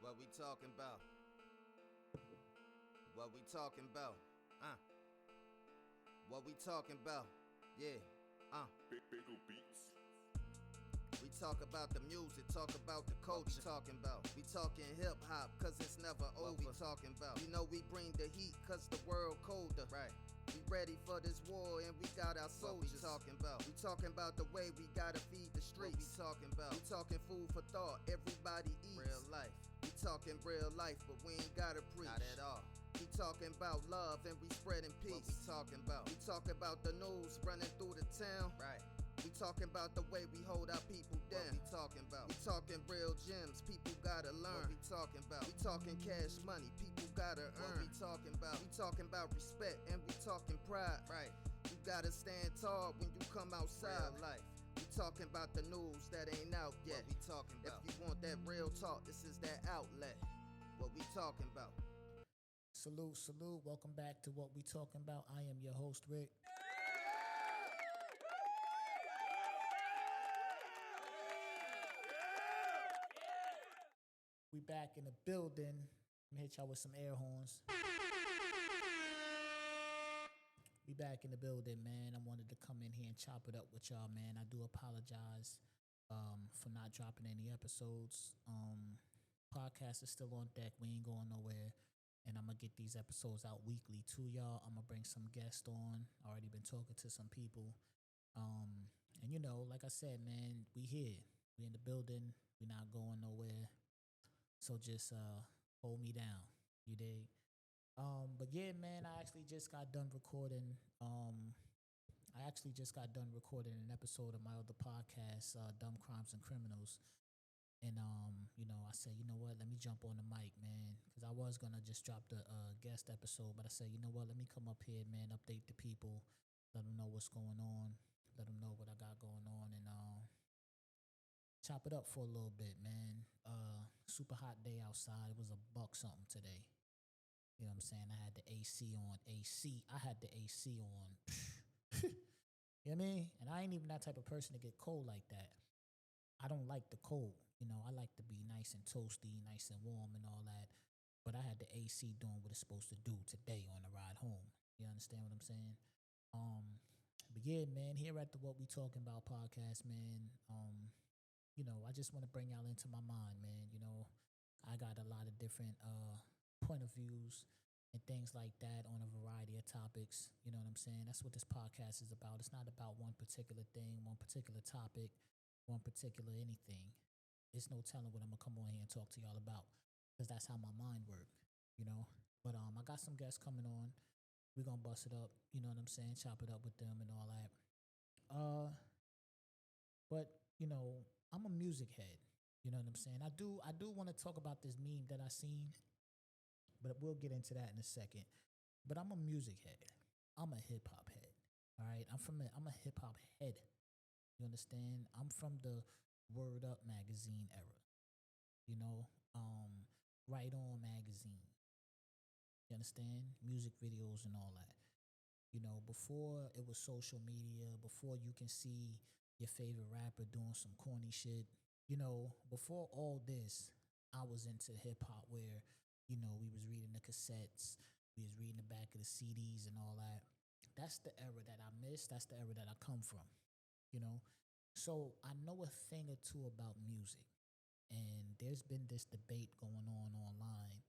What we talking about? What we talking about? What we talking about? Yeah, Big beats. We talk about the music, talk about the culture. We talking hip hop, cause it's never over. We talking about, you know we bring the heat, cause the world colder. Right. We ready for this war and we got our soldiers. We talking about the way we gotta feed the streets. We talking food for thought, everybody eats. Real life. We talking real life, but we ain't gotta preach. Not at all. We talking about love and we spreading peace. We talking about the news running through the town. Right. We talking about the way we hold our people down. We talking real gems, people gotta learn. We talking cash money, people gotta earn. We talking about respect and we talking pride. Right. You gotta stand tall when you come outside. Real life. We talking about the news that ain't out yet. What we talking about? If you want that real talk, this is that outlet. What we talking about? Salute. Welcome back to What We Talking About. I am your host, Rick. We back in the building. Let me hit y'all with some air horns. We back in the building, man. I wanted to come in here and chop it up with y'all, man. I do apologize for not dropping any episodes. Podcast is still on deck. We ain't going nowhere. And I'm going to get these episodes out weekly to y'all. I'm going to bring some guests on. Already been talking to some people. And you know, like I said, man, we here. We in the building. We not going nowhere. So just hold me down. You dig? But yeah, man, I actually just got done recording. An episode of my other podcast, Dumb Crimes and Criminals. And you know, I said, you know what, let me jump on the mic, man. Because I was gonna just drop the guest episode, but I said, you know what, let me come up here, man, update the people, let them know what's going on, let them know what I got going on, and chop it up for a little bit, man. Super hot day outside. It was $1 something today. You know what I'm saying? I had the AC on. I had the AC on. You know what I mean? And I ain't even that type of person to get cold like that. I don't like the cold. You know, I like to be nice and toasty, nice and warm and all that. But I had the AC doing what it's supposed to do today on the ride home. You understand what I'm saying? But yeah, man, here at the What We Talking About podcast, man, you know, I just want to bring y'all into my mind, man. You know, I got a lot of different point of views and things like that on a variety of topics. You know what I'm saying? That's what this podcast is about. It's not about one particular thing, one particular topic, one particular anything. It's no telling what I'm going to come on here and talk to y'all about, because that's how my mind works, you know? But I got some guests coming on. We're going to bust it up, you know what I'm saying? Chop it up with them and all that. But, you know, I'm a music head. You know what I'm saying? I do want to talk about this meme that I seen, but we'll get into that in a second. But I'm a music head. I'm a hip hop head. All right? I'm a hip hop head. You understand? I'm from the Word Up magazine era. You know, Right On magazine. You understand? Music videos and all that. You know, before it was social media, before you can see your favorite rapper doing some corny shit. You know, before all this, I was into hip hop where, you know, we was reading the cassettes, we was reading the back of the CDs and all that. That's the era that I miss. That's the era that I come from, you know. So I know a thing or two about music. And there's been this debate going on online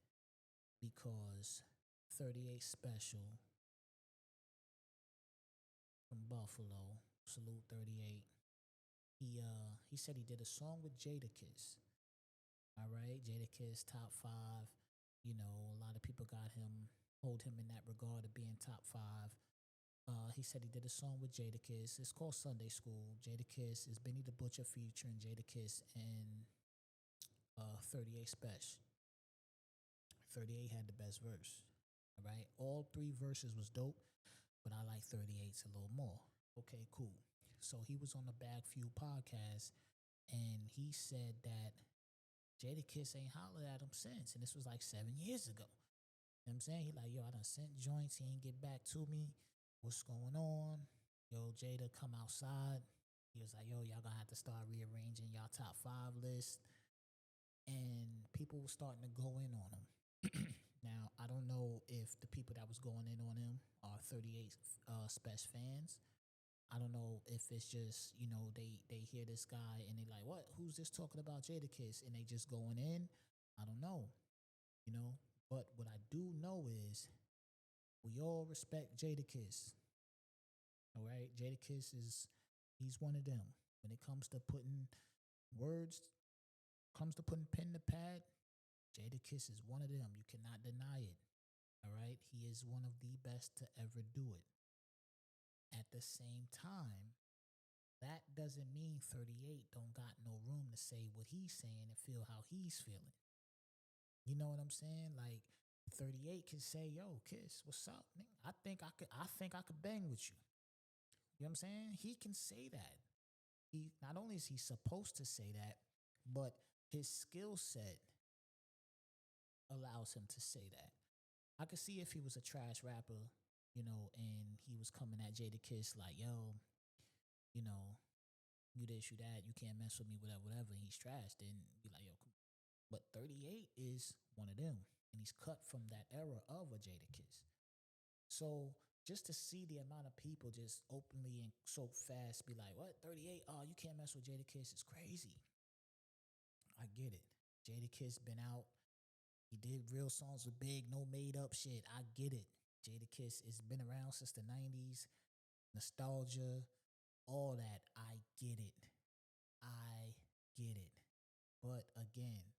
because 38 Special from Buffalo, salute 38. He said he did a song with Jadakiss. All right, Jadakiss top 5. You know, a lot of people hold him in that regard of being top 5. He said he did a song with Jadakiss. It's called Sunday School. Jadakiss is Benny the Butcher featuring Jadakiss and 38 Special. 38 had the best verse. All right, all 3 verses was dope, but I like 38's a little more. Okay, cool. So he was on the Bag Few podcast, and he said that Jadakiss ain't hollered at him since, and this was like 7 years ago. You know what I'm saying? He like, yo, I done sent joints, he ain't get back to me. What's going on? Yo, Jada, come outside. He was like, yo, y'all gonna have to start rearranging y'all top 5 list. And people were starting to go in on him. Now, I don't know if the people that was going in on him are 38 Special fans. I don't know if it's just, they hear this guy and they like, what? Who's this talking about Jadakiss? And they just going in. I don't know, you know. But what I do know is we all respect Jadakiss. All right? Jadakiss he's one of them. When it comes to putting pen to pad, Jadakiss is one of them. You cannot deny it. All right? He is one of the best to ever do it. At the same time, that doesn't mean 38 don't got no room to say what he's saying and feel how he's feeling. You know what I'm saying? Like 38 can say, "Yo, Kiss, what's up? I think I could bang with you." You know what I'm saying? He can say that. He not only is he supposed to say that, but his skill set allows him to say that. I could see if he was a trash rapper, and he was coming at Jadakiss like, "Yo, you this, you that, you can't mess with me, whatever," and he's trash, then be like, "Yo, come on." But 38 is one of them, and he's cut from that era of a Jadakiss. So just to see the amount of people just openly and so fast be like, "What, 38? Oh, you can't mess with Jadakiss," is crazy. I get it. Jadakiss been out. He did real songs with Big, no made up shit. I get it. Jadakiss has been around since the 90s. Nostalgia, all that. I get it. I get it. But again,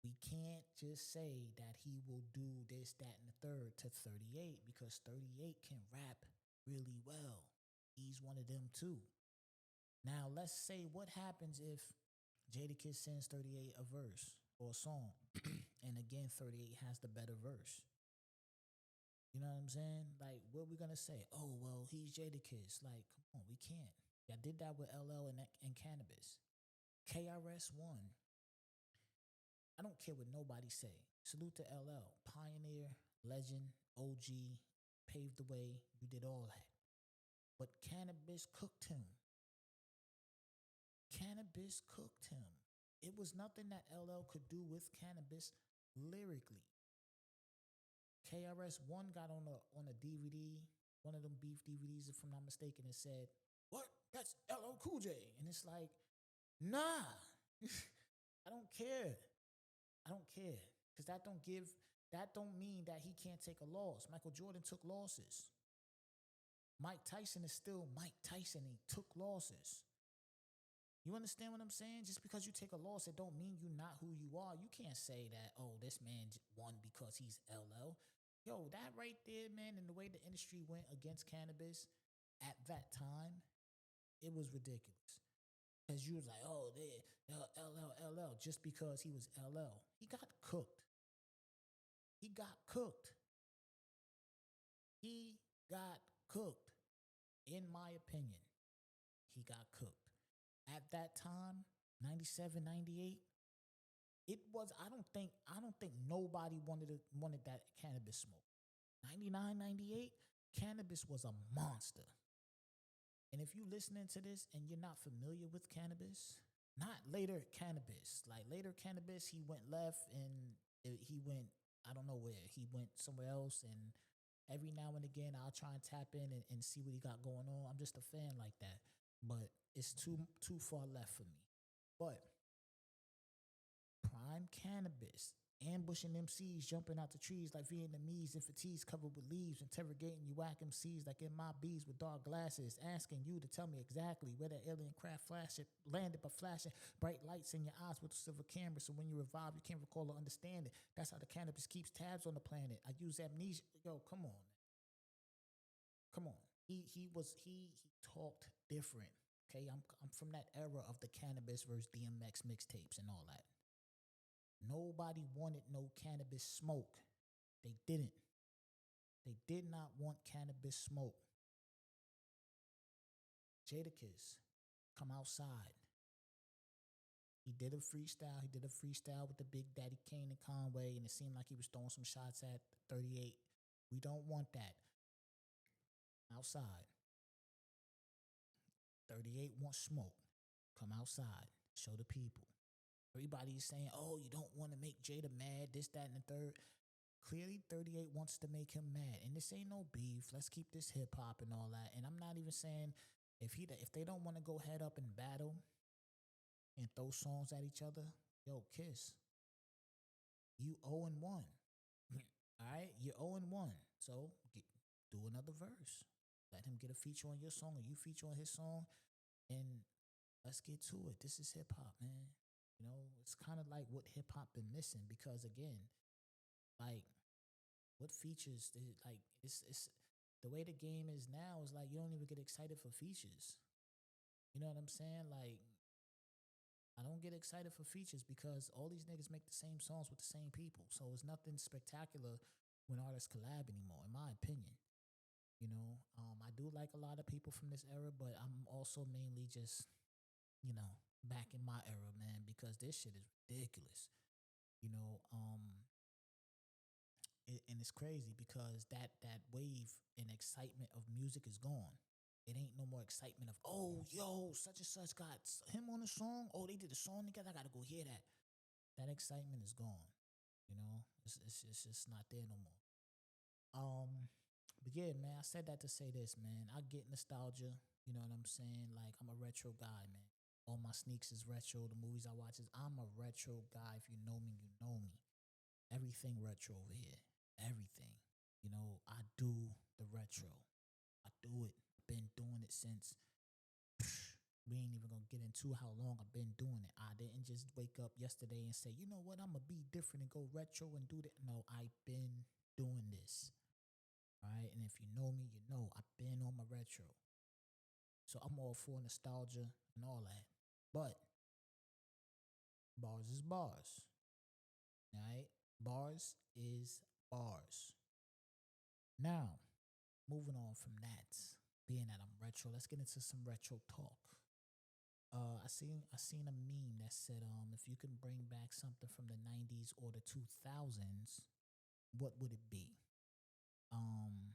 we can't just say that he will do this, that, and the third to 38 because 38 can rap really well. He's one of them too. Now, let's say what happens if Jadakiss sends 38 a verse or a song, and again, 38 has the better verse. You know what I'm saying? Like, what are we going to say? Oh, well, he's Jadakiss. Like, come on, we can't. I did that with LL and Cannabis. KRS One. I don't care what nobody say. Salute to LL. Pioneer, legend, OG, paved the way. You did all that. But Cannabis cooked him. Cannabis cooked him. It was nothing that LL could do with Cannabis lyrically. KRS-One got on a DVD, one of them beef DVDs, if I'm not mistaken, and said, "What? That's LL Cool J." And it's like, nah, I don't care. I don't care. Because that don't mean that he can't take a loss. Michael Jordan took losses. Mike Tyson is still Mike Tyson. He took losses. You understand what I'm saying? Just because you take a loss, it don't mean you're not who you are. You can't say that, oh, this man won because he's LL. Yo, that right there, man, and the way the industry went against Cannabis at that time, it was ridiculous. Because you was like, oh, LL, just because he was LL. He got cooked. He got cooked. He got cooked. In my opinion, he got cooked. At that time, 97, 98, it was, I don't think nobody wanted that Cannabis smoke. 99, 98, Cannabis was a monster. And if you listening to this and you're not familiar with Cannabis, not later Cannabis. Like later Cannabis, he went left and he went, I don't know where. He went somewhere else, and every now and again I'll try and tap in and see what he got going on. I'm just a fan like that. But it's too far left for me. But prime Cannabis, ambushing MCs, jumping out the trees like Vietnamese in fatigues covered with leaves, interrogating you whack MCs like MIBs with dark glasses, asking you to tell me exactly where that alien craft landed by flashing bright lights in your eyes with a silver camera, so when you revive, you can't recall or understand it. That's how the Cannabis keeps tabs on the planet. I use amnesia. Yo, come on. Come on. He talked different. Okay, I'm from that era of the Cannabis versus DMX mixtapes and all that. Nobody wanted no Cannabis smoke. They didn't. They did not want Cannabis smoke. Jadakiss, come outside. He did a freestyle. He did a freestyle with the Big Daddy Kane and Conway, and it seemed like he was throwing some shots at 38. We don't want that. Outside. 38 wants smoke. Come outside. Show the people. Everybody's saying, oh, you don't want to make Jada mad, this, that, and the third. Clearly, 38 wants to make him mad. And this ain't no beef. Let's keep this hip hop and all that. And I'm not even saying if they don't want to go head up and battle and throw songs at each other, yo, Kiss, you 0 and 1. All right, you're 0 and 1. So do another verse. Let him get a feature on your song, or you feature on his song, and let's get to it. This is hip hop, man. You know, it's kind of like what hip hop been missing, because again, like, what features like it's the way the game is now is like you don't even get excited for features. You know what I'm saying? Like, I don't get excited for features because all these niggas make the same songs with the same people. So it's nothing spectacular when artists collab anymore, in my opinion. You know, I do like a lot of people from this era, but I'm also mainly just, you know, back in my era, man, because this shit is ridiculous. You know, and it's crazy because that wave and excitement of music is gone. It ain't no more excitement of, oh, yo, such and such got him on a song. Oh, they did a song together. I gotta go hear that. That excitement is gone. You know, it's just not there no more. But yeah, man, I said that to say this, man. I get nostalgia. You know what I'm saying? Like, I'm a retro guy, man. All my sneaks is retro. The movies I watch is, I'm a retro guy. If you know me, you know me. Everything retro over here. Everything. You know, I do the retro. I do it. I've been doing it since, we ain't even gonna get into how long I've been doing it. I didn't just wake up yesterday and say, you know what, I'm gonna be different and go retro and do that. No, I've been doing this. All right. And if you know me, you know I've been on my retro. So I'm all for nostalgia and all that. But bars is bars. All right. Bars is bars. Now, moving on from that, being that I'm retro, let's get into some retro talk. I seen a meme that said, if you can bring back something from the 90s or the 2000s, what would it be? And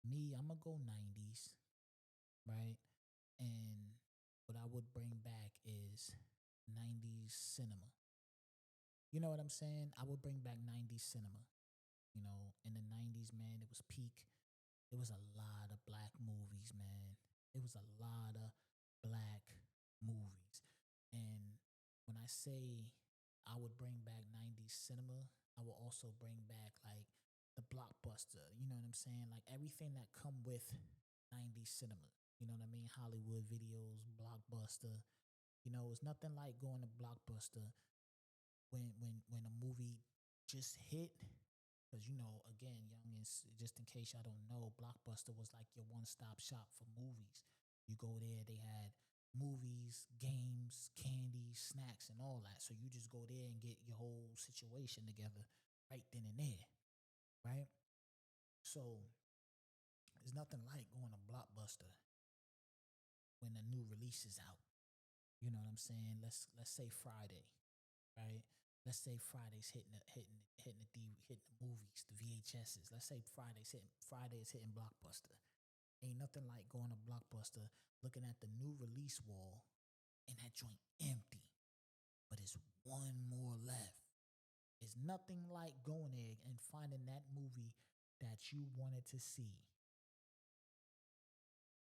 me, I'm gonna go 90s, right? And what I would bring back is 90s cinema. You know what I'm saying? I would bring back 90s cinema. You know, in the 90s, man, it was peak. It was a lot of black movies, man. It was a lot of black movies. And when I say I would bring back 90s cinema, I will also bring back like the blockbuster. You know what I'm saying? Like everything that come with 90s cinema. You know what I mean? Hollywood videos, blockbuster. You know, it's nothing like going to blockbuster when a movie just hit. Because, you know, again, youngins, just in case y'all don't know, Blockbuster was like your one-stop shop for movies. You go there, they had movies, games, candy, snacks, and all that. So you just go there and get your whole situation together right then and there, right? So there's nothing like going to Blockbuster when a new release is out. You know what I'm saying? Let's say Friday, right? Let's say Friday's hitting the movies, the VHSs. Let's say Friday is hitting Blockbuster. Ain't nothing like going to Blockbuster, looking at the new release wall, and that joint empty. But it's one more left. It's nothing like going there and finding that movie that you wanted to see,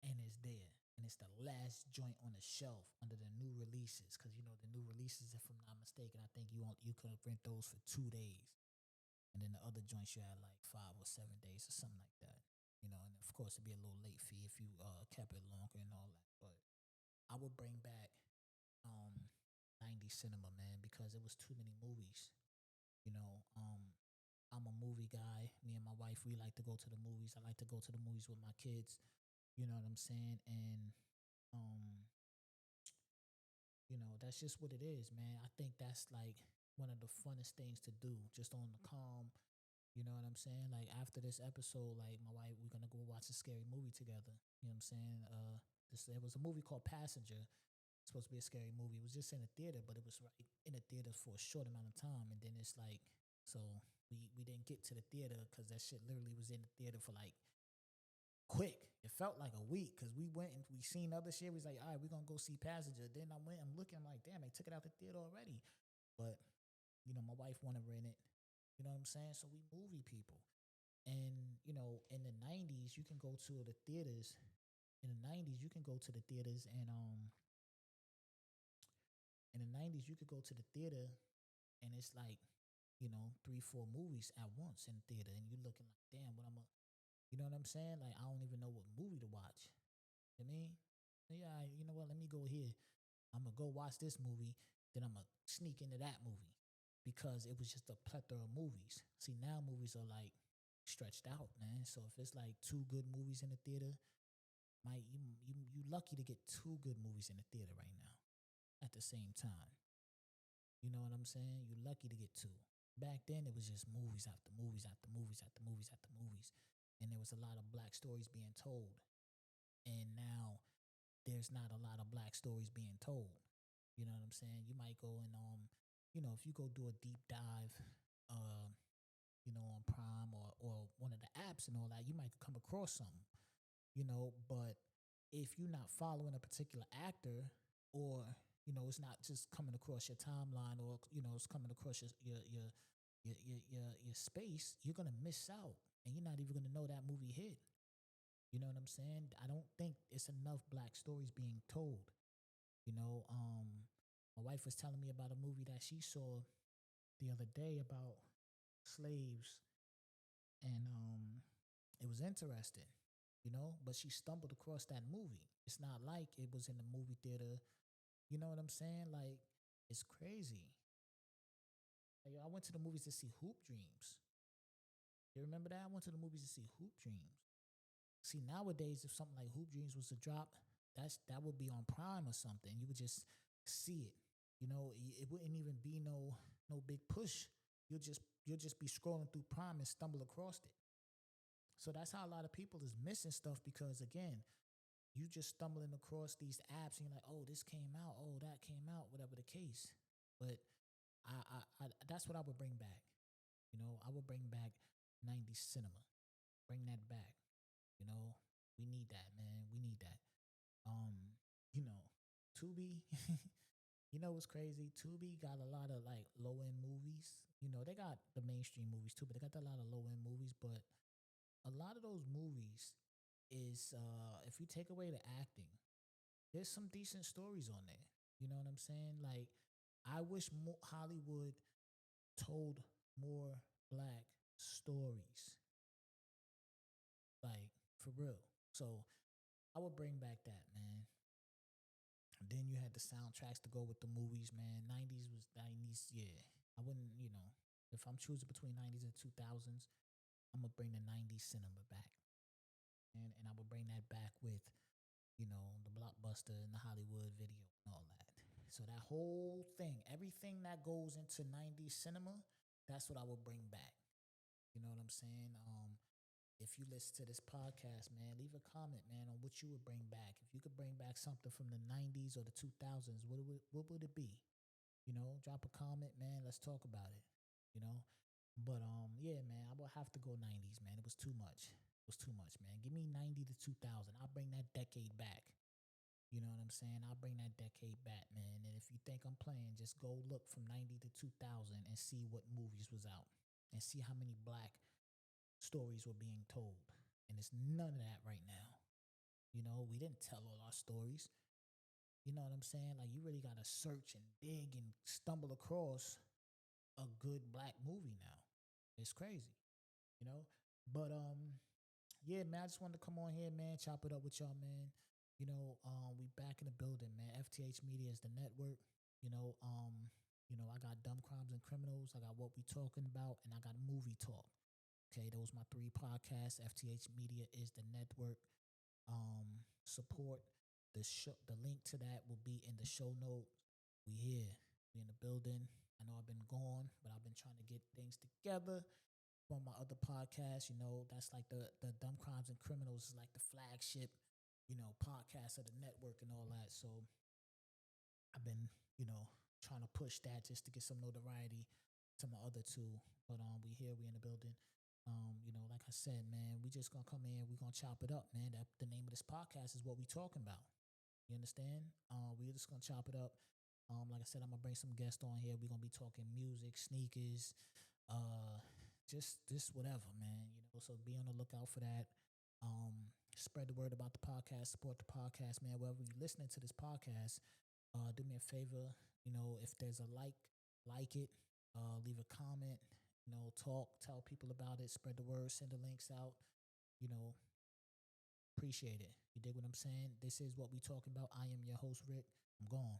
and it's there. And it's the last joint on the shelf under the new releases. Because, you know, the new releases, if I'm not mistaken, I think you could rent those for 2 days. And then the other joints you had like 5 or 7 days or something like that. You know, and of course it'd be a little late fee if you kept it longer and all that. But I would bring back 90s cinema, man, because it was too many movies. You know, I'm a movie guy. Me and my wife, we like to go to the movies. I like to go to the movies with my kids. You know what I'm saying? And you know, that's just what it is, man. I think that's like one of the funnest things to do, just on the calm. You know what I'm saying? Like after this episode, like my wife, we're gonna go watch a scary movie together. You know what I'm saying? There was a movie called Passenger. It's supposed to be a scary movie. It was just in the theater, but it was right in the theater for a short amount of time, and then it's like, so we didn't get to the theater because that shit literally was in the theater for like quick. It felt like a week because we went and we seen other shit. We was like, all right, we're gonna go see Passenger. Then I went, I'm looking, I'm like, damn, they took it out the theater already. But, you know, my wife wanna rent it. You know what I'm saying? So we movie people. And, you know, in the 90s, you can go to the theaters. In the 90s, you can go to the theaters and in the 90s you could go to the theater and it's like, you know, 3-4 movies at once in the theater and you're looking like, damn, what you know what I'm saying? Like I don't even know what movie to watch. You know what I mean? Yeah, you know what, let me go here. I'm gonna go watch this movie, then I'm gonna sneak into that movie because it was just a plethora of movies. See, now movies are like stretched out, man. So if it's like 2 good movies in the theater, you lucky to get 2 good movies in the theater right now at the same time. You know what I'm saying? You're lucky to get 2. Back then, it was just movies after movies after movies after movies after movies. And there was a lot of black stories being told. And now, there's not a lot of black stories being told. You know what I'm saying? You might go and, you know, if you go do a deep dive, you know, on Prime or one of the apps and all that, you might come across something, you know. But if you're not following a particular actor or you know, it's not just coming across your timeline or, you know, it's coming across your space, you're going to miss out and you're not even going to know that movie hit. You know what I'm saying? I don't think it's enough black stories being told. You know, my wife was telling me about a movie that she saw the other day about slaves and it was interesting, you know, but she stumbled across that movie. It's not like it was in the movie theater. You know what I'm saying? Like, it's crazy. Like, I went to the movies to see Hoop Dreams. You remember that? I went to the movies to see Hoop Dreams. See, nowadays, if something like Hoop Dreams was to drop, that would be on Prime or something. You would just see it. You know, it wouldn't even be no big push. You'll just be scrolling through Prime and stumble across it. So that's how a lot of people is missing stuff because again, you just stumbling across these apps and you're like, oh, this came out, oh, that came out, whatever the case. But I that's what I would bring back. You know, I would bring back 90s cinema. Bring that back. You know, we need that, man. We need that. You know, Tubi, you know what's crazy? Tubi got a lot of like low end movies. You know, they got the mainstream movies too, but they got a lot of low end movies. But a lot of those movies is if you take away the acting, there's some decent stories on there. You know what I'm saying? Like, I wish Hollywood told more black stories. Like, for real. So, I would bring back that, man. And then you had the soundtracks to go with the movies, man. 90s, yeah. I wouldn't, you know, if I'm choosing between 90s and 2000s, I'm going to bring the 90s cinema back. And I would bring that back with, you know, the blockbuster and the Hollywood video and all that. So that whole thing, everything that goes into 90s cinema, that's what I would bring back. You know what I'm saying? If you listen to this podcast, man, leave a comment, man, on what you would bring back. If you could bring back something from the 90s or the 2000s, what would it be? You know, drop a comment, man. Let's talk about it. You know, but yeah, man, I would have to go 90s, man. It was too much. It was too much, man. Give me 90 to 2000. I'll bring that decade back. You know what I'm saying? I'll bring that decade back, man. And if you think I'm playing, just go look from 90 to 2000 and see what movies was out and see how many black stories were being told. And it's none of that right now. You know, we didn't tell all our stories. You know what I'm saying? Like, you really got to search and dig and stumble across a good black movie now. It's crazy, you know? But, yeah, man, I just wanted to come on here, man, chop it up with y'all, man. You know, we back in the building, man. FTHMedia is the network. You know, I got Dumb Crimes and Criminals. I got What We Talking About, and I got Movie Talk. Okay, those my 3 podcasts. FTHMedia is the network. Support the show. The link to that will be in the show note. We here. We in the building. I know I've been gone, but I've been trying to get things together from my other podcast. You know, that's like the Dumb Crimes and Criminals is like the flagship, you know, podcast of the network and all that. So I've been, you know, trying to push that just to get some notoriety to my other 2. But we here, we in the building. Like I said, man, we just gonna come in, we gonna chop it up, man. That the name of this podcast is What We Talking About. You understand? We're just gonna chop it up. Like I said, I'm gonna bring some guests on here. We're gonna be talking music, sneakers, just whatever, man. So be on the lookout for that. Spread the word about the podcast, support the podcast, man. Wherever you're listening to this podcast, do me a favor. If there's a like it, leave a comment. Tell people about it, spread the word, send the links out. Appreciate it. You dig what I'm saying? This is What We Talking About. I am your host, Rick. I'm gone.